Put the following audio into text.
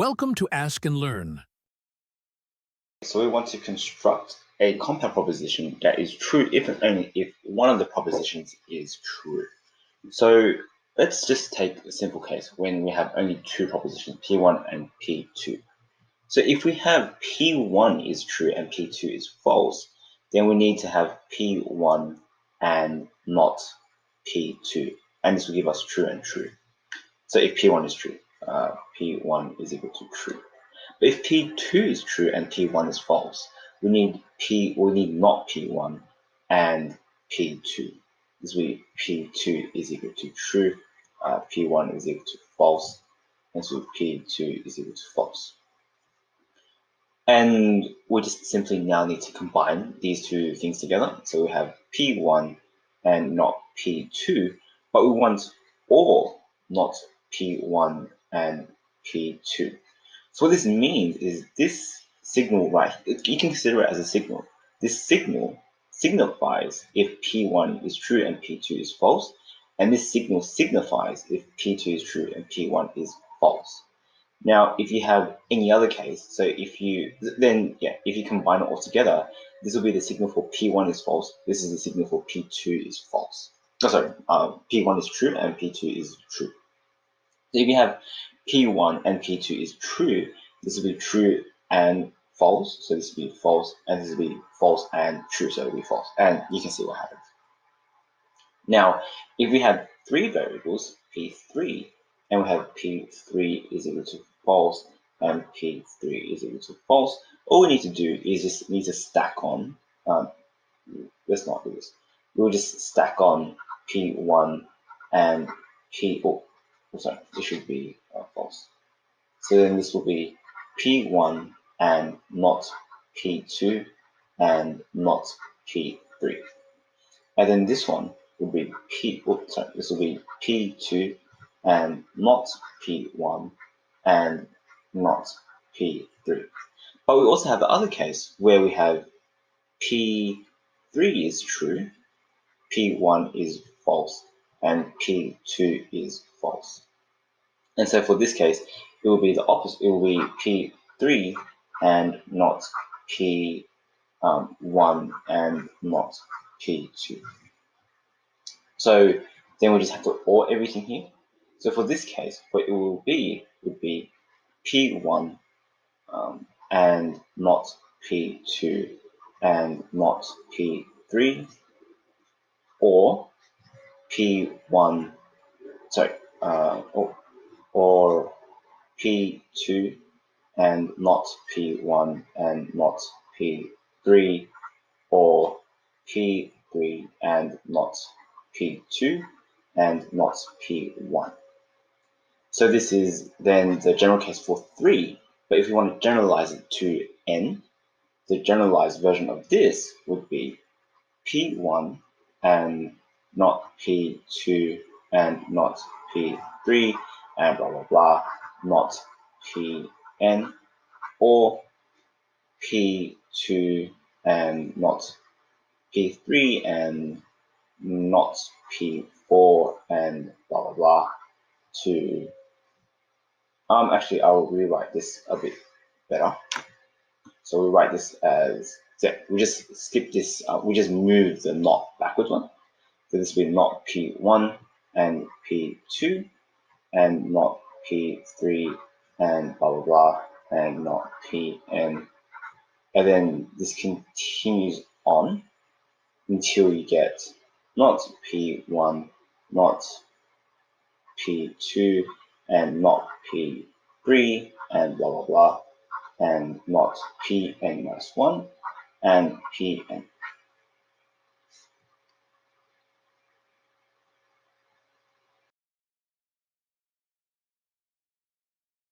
Welcome to Ask and Learn. So we want to construct a compound proposition that is true if and only if one of the propositions is true. So let's just take a simple case when we have only two propositions, P1 and P2. So if we have P1 is true and P2 is false, then we need to have P1 and not P2. And this will give us true and true. So if P1 is true, P1 is equal to true. But if P2 is true and P1 is false, we need not P1 and P2. This will be P2 is equal to true, P1 is equal to false, and so P2 is equal to false. And we just simply now need to combine these two things together. So we have P1 and not P2, but we want all not P1 and P2. So what this means is this signal, right, you can consider it as a signal. This signal signifies if P1 is true and P2 is false, and this signal signifies if P2 is true and P1 is false. Now, if you have any other case, so if you combine it all together, this will be the signal for P1 is false. This is the signal for P2 is false. P1 is true and P2 is true. So if you have P1 and P2 is true, this will be true and false. So this will be false, and this will be false and true. So it will be false, and you can see what happens. Now, if we have three variables, P3, and we have P3 is equal to false and P3 is equal to false, all we need to do is just need to stack on, let's not do this, we'll just stack on P1 and this should be false. So then this will be P1 and not P2 and not P3. And then this one will be this will be P2 and not P1 and not P3. But we also have the other case where we have P3 is true, P1 is false, and P2 is false. And so for this case, it will be the opposite. It will be P3 and not P1 and not P2. So then we just have to OR everything here. So for this case, what it would be P1 and not P2 and not P3, or P1, or P2 and not P1 and not P3, or P3 and not P2 and not P1. So this is then the general case for 3, but if you want to generalize it to n, the generalized version of this would be P1 and not P2 and not P3 and blah blah blah, not Pn, or P2 and not P3 and not P4 and blah blah blah, to actually I'll rewrite this a bit better. So we write this as, we just skip this, we just move the not backwards one. So this will be not P1 and P2 and not P3 and blah blah blah and not Pn, and then this continues on until you get not P1, not P2 and not P3 and blah blah blah, and not Pn minus 1 and Pn.